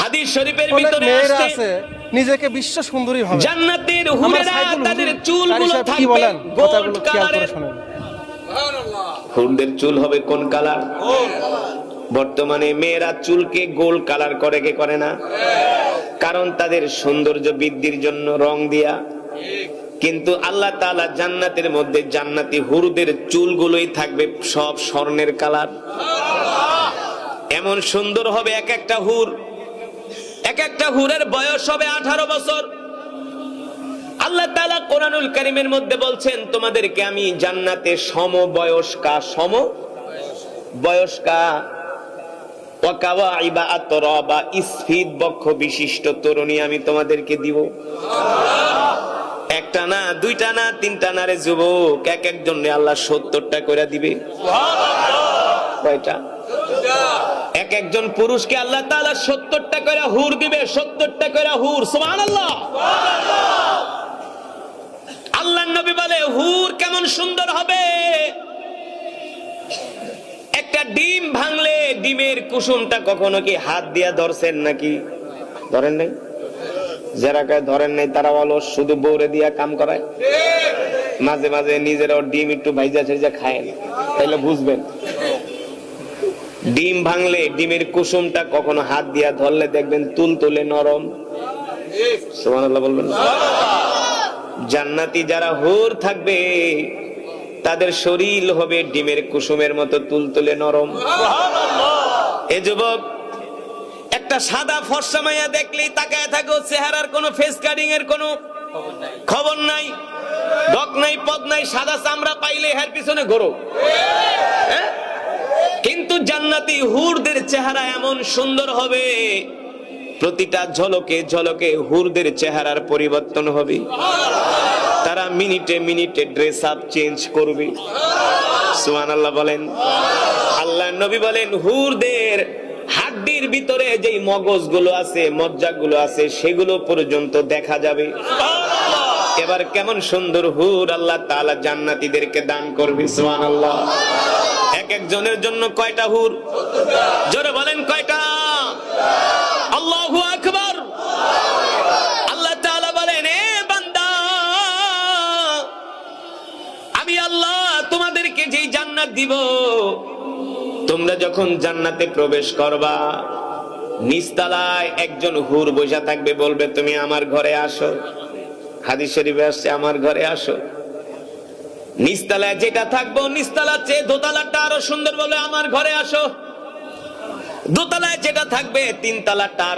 হাদিস শরীফের অনেক ভিতরে মেয়েরা আসছে আছে নিজেকে বিশ্ব সুন্দরী ভাবে। জান্নাতের আমার হুরেরা সাইকুল তাদের হুজুর চুলগুলো কারি সাহেব কি থাকবে বলেন গোল্ড কথাগুলো খেয়াল করে কালারের। শুনেন। হুরদের চুল হবে কোন কালার? বর্তমানে মেয়েরা চুলকে গোল্ড কালার করে কে করে না? কারণ তাদের সৌন্দর্য বৃদ্ধির জন্য রং দিয়া। কিন্তু আল্লাহ তাআলা জান্নাতের মধ্যে জান্নাতি হুরদের চুলগুলোই থাকবে সব স্বর্ণের কালার। এমন সুন্দর হবে এক একটা হুর, এক একটা হুরের বয়স হবে 18 বছর। আল্লাহ তাআলা কোরআনুল কারীমের মধ্যে বলছেন তোমাদেরকে আমি জান্নাতে সমবয়স্কা ওয়াকাওয়াইবা আতরাবা ইসফিদ বক্ষ বিশিষ্ট তরুণী আমি তোমাদেরকে দিব। একটা না, দুইটা না, তিনটা না রে যুবক, এক একজনে আল্লাহ 70টা করে দিবে। কয়টা? এক একজন পুরুষকে আল্লাহ তাআলা 70টা করে হুর দিবে, 70টা করে হুর। সুবহানাল্লাহ। আল্লাহর নবী বলে হুর কেমন সুন্দর হবে। একটা ডিম ভাঙলে ডিমের কুসুমটা কখনো কি হাত দিয়া ধরছেন নাকি? ধরেন নাই? যারা ধরেন নাই তারা অলস, শুধু বউরে দিয়া কাম করায়। মাঝে মাঝে নিজেরাও ডিম একটু ভাইজা ছেজা খায়, তাইলে বুঝবেন। ডিম ভাঙলে ডিমের কুসুমটা কখনো হাত দিয়া ধরলে দেখবেন তুলতুলে নরম। সুবহানাল্লাহ বলবেন। জান্নাতি যারা হুর থাকবে তাদের শরীর হবে ডিমের কুসুমের মতো তুলতুলে নরম। এ যুবক, একটা সাদা ফর্সা মাইয়া দেখলেই তাকায় থাকো, চেহারার কোনো ফেস কাটিং এর কোনো খবর নাই, ডক নাই, পদ নাই, সাদা চামড়া পাইলে এর পিছনে ঘোরো। কিন্তু জান্নাতি হুরদের চেহারা এমন সুন্দর হবে, প্রতিটা ঝলকে ঝলকে হুরদের চেহারার পরিবর্তন হবে। তারা মিনিটে মিনিটে ড্রেস আপ চেঞ্জ করবে। সুবহানাল্লাহ বলেন। আল্লাহর নবী বলেন হুরদের হাড্ডির ভিতরে যেই মগজগুলো আছে, মজ্জাগুলো আছে, সেগুলো পর্যন্ত দেখা যাবে। এবার কেমন সুন্দর হুর আল্লাহ তাআলা জান্নাতীদেরকে দান করবে। সুবহানাল্লাহ। এক একজনের জন্য কয়টা হুর? জোরে বলেন কয়টা? আল্লাহু আকবার। আল্লাহ তাআলা বলেন এ বান্দা, আমি আল্লাহ তোমাদেরকে যেই জান্নাত দিব, তোমরা যখন জান্নাতে প্রবেশ করবা নিচতলায় একজন হুর বসে থাকবে, বলবে তুমি আমার ঘরে আসো। হাদিস শরীফে আসছে আমার ঘরে আসো। নিচতলায় যেটা থাকবো, নিচতলার চেয়ে দোতলাটা আরো সুন্দর, বলে আমার ঘরে আসো। দোতলায় যেটা থাকবে তিনতলাটা আরো